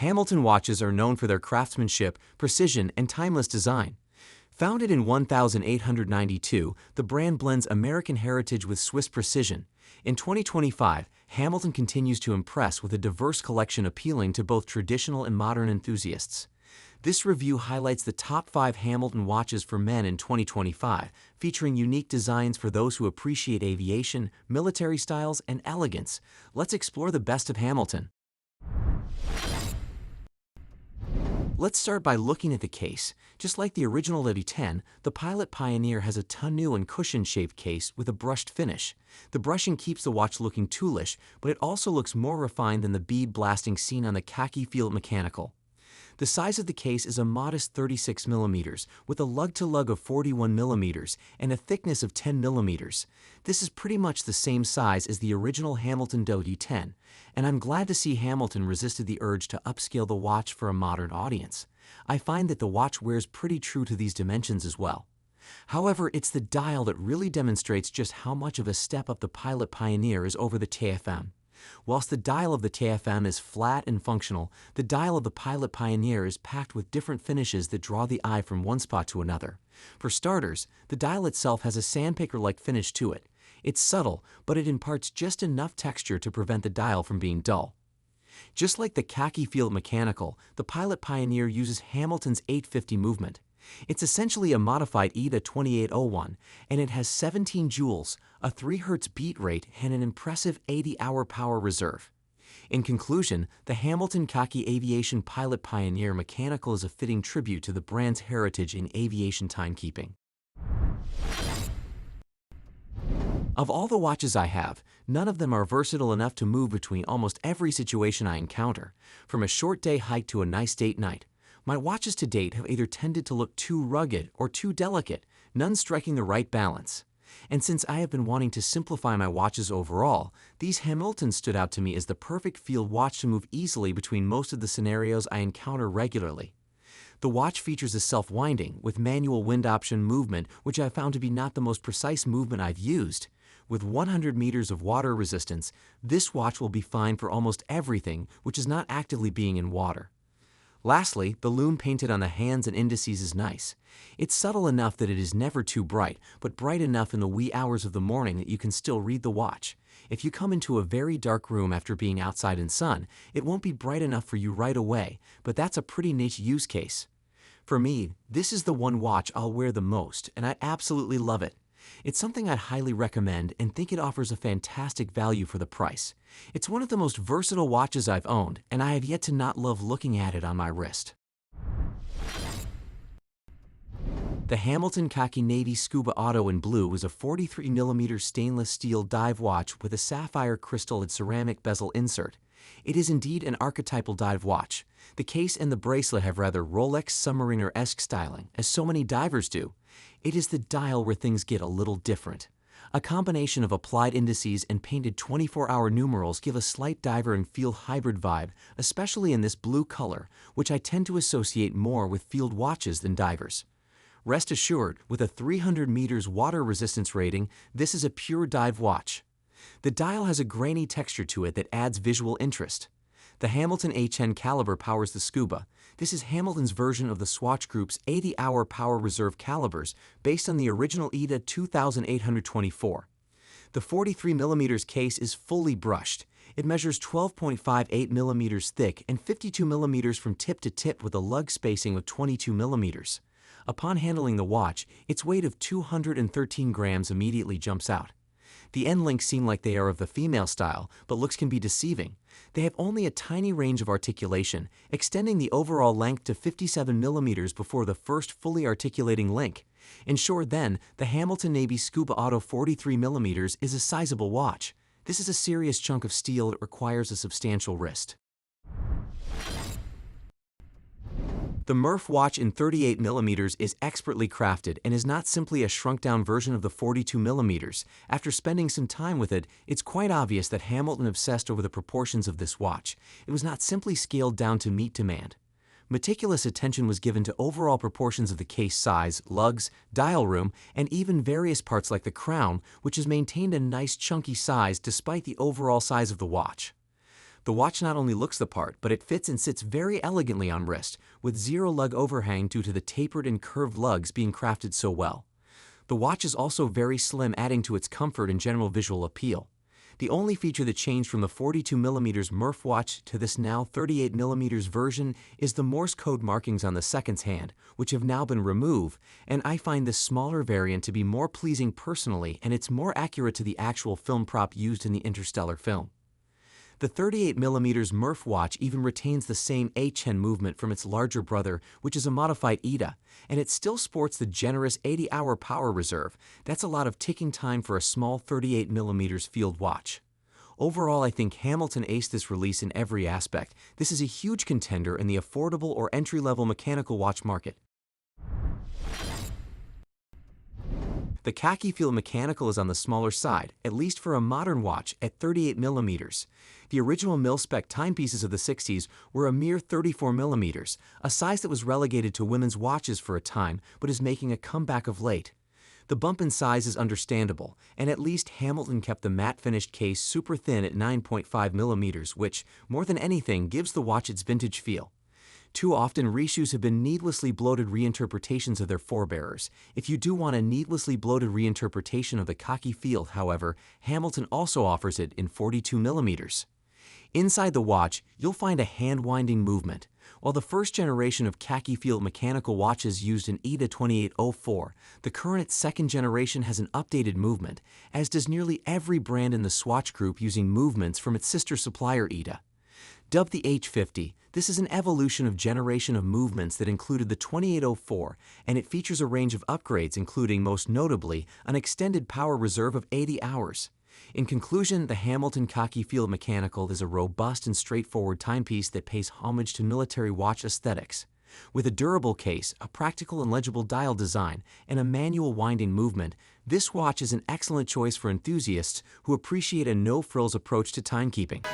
Hamilton watches are known for their craftsmanship, precision, and timeless design. Founded in 1892, the brand blends American heritage with Swiss precision. In 2025, Hamilton continues to impress with a diverse collection appealing to both traditional and modern enthusiasts. This review highlights the top 5 Hamilton watches for men in 2025, featuring unique designs for those who appreciate aviation, military styles, and elegance. Let's explore the best of Hamilton. Let's start by looking at the case. Just like the original W10, the Pilot Pioneer has a tonneau and cushion-shaped case with a brushed finish. The brushing keeps the watch looking toolish, but it also looks more refined than the bead blasting seen on the Khaki Field Mechanical. The size of the case is a modest 36 mm, with a lug-to-lug of 41 mm and a thickness of 10 mm. This is pretty much the same size as the original Hamilton W10, and I'm glad to see Hamilton resisted the urge to upscale the watch for a modern audience. I find that the watch wears pretty true to these dimensions as well. However, it's the dial that really demonstrates just how much of a step up the Pilot Pioneer is over the TFM. Whilst the dial of the TFM is flat and functional, the dial of the Pilot Pioneer is packed with different finishes that draw the eye from one spot to another. For starters, the dial itself has a sandpaper-like finish to it. It's subtle, but it imparts just enough texture to prevent the dial from being dull. Just like the Khaki Field Mechanical, the Pilot Pioneer uses Hamilton's 850 movement. It's essentially a modified ETA 2801, and it has 17 joules, a 3 Hz beat rate, and an impressive 80-hour power reserve. In conclusion, the Hamilton Kaki Aviation Pilot Pioneer Mechanical is a fitting tribute to the brand's heritage in aviation timekeeping. Of all the watches I have, none of them are versatile enough to move between almost every situation I encounter, from a short day hike to a nice date night. My watches to date have either tended to look too rugged or too delicate, none striking the right balance. And since I have been wanting to simplify my watches overall, these Hamiltons stood out to me as the perfect field watch to move easily between most of the scenarios I encounter regularly. The watch features a self-winding, with manual wind option movement, which I found to be not the most precise movement I've used. With 100 meters of water resistance, this watch will be fine for almost everything which is not actively being in water. Lastly, the lume painted on the hands and indices is nice. It's subtle enough that it is never too bright, but bright enough in the wee hours of the morning that you can still read the watch. If you come into a very dark room after being outside in sun, it won't be bright enough for you right away, but that's a pretty niche use case. For me, this is the one watch I'll wear the most, and I absolutely love it. It's something I'd highly recommend and think it offers a fantastic value for the price. It's one of the most versatile watches I've owned, and I have yet to not love looking at it on my wrist. The Hamilton Kaki Navy Scuba Auto in Blue is a 43mm stainless steel dive watch with a sapphire crystal and ceramic bezel insert. It is indeed an archetypal dive watch. The case and the bracelet have rather Rolex Submariner-esque styling, as so many divers do. It is the dial where things get a little different. A combination of applied indices and painted 24-hour numerals give a slight diver and field hybrid vibe, especially in this blue color, which I tend to associate more with field watches than divers. Rest assured, with a 300 meters water resistance rating, this is a pure dive watch. The dial has a grainy texture to it that adds visual interest. The Hamilton HN caliber powers the Scuba. This is Hamilton's version of the Swatch Group's 80-hour power reserve calibers based on the original ETA 2824. The 43mm case is fully brushed. It measures 12.58 mm thick and 52 mm from tip to tip with a lug spacing of 22 mm. Upon handling the watch, its weight of 213 grams immediately jumps out. The end links seem like they are of the female style, but looks can be deceiving. They have only a tiny range of articulation, extending the overall length to 57 mm before the first fully articulating link. In short then, the Hamilton Navy Scuba Auto 43mm is a sizable watch. This is a serious chunk of steel that requires a substantial wrist. The Murf watch in 38mm is expertly crafted and is not simply a shrunk-down version of the 42mm. After spending some time with it, it's quite obvious that Hamilton obsessed over the proportions of this watch. It was not simply scaled down to meet demand. Meticulous attention was given to overall proportions of the case size, lugs, dial room, and even various parts like the crown, which has maintained a nice chunky size despite the overall size of the watch. The watch not only looks the part, but it fits and sits very elegantly on wrist, with zero lug overhang due to the tapered and curved lugs being crafted so well. The watch is also very slim, adding to its comfort and general visual appeal. The only feature that changed from the 42mm Murf watch to this now 38mm version is the Morse code markings on the seconds hand, which have now been removed, and I find this smaller variant to be more pleasing personally, and it's more accurate to the actual film prop used in the interstellar film. The 38mm Murf watch even retains the same H-hand movement from its larger brother, which is a modified ETA, and it still sports the generous 80-hour power reserve. That's a lot of ticking time for a small 38mm field watch. Overall, I think Hamilton aced this release in every aspect. This is a huge contender in the affordable or entry-level mechanical watch market. The Khaki Field Mechanical is on the smaller side, at least for a modern watch, at 38mm. The original mil-spec timepieces of the 60s were a mere 34mm, a size that was relegated to women's watches for a time, but is making a comeback of late. The bump in size is understandable, and at least Hamilton kept the matte-finished case super thin at 9.5mm, which, more than anything, gives the watch its vintage feel. Too often, reissues have been needlessly bloated reinterpretations of their forebearers. If you do want a needlessly bloated reinterpretation of the Kaki Field, however, Hamilton also offers it in 42mm. Inside the watch, you'll find a hand-winding movement. While the first generation of Khaki Field mechanical watches used an ETA 2804, the current second generation has an updated movement, as does nearly every brand in the Swatch Group using movements from its sister supplier ETA. Dubbed the H50, this is an evolution of generation of movements that included the 2804, and it features a range of upgrades including, most notably, an extended power reserve of 80 hours. In conclusion, the Hamilton Khaki Field Mechanical is a robust and straightforward timepiece that pays homage to military watch aesthetics. With a durable case, a practical and legible dial design, and a manual winding movement, this watch is an excellent choice for enthusiasts who appreciate a no-frills approach to timekeeping.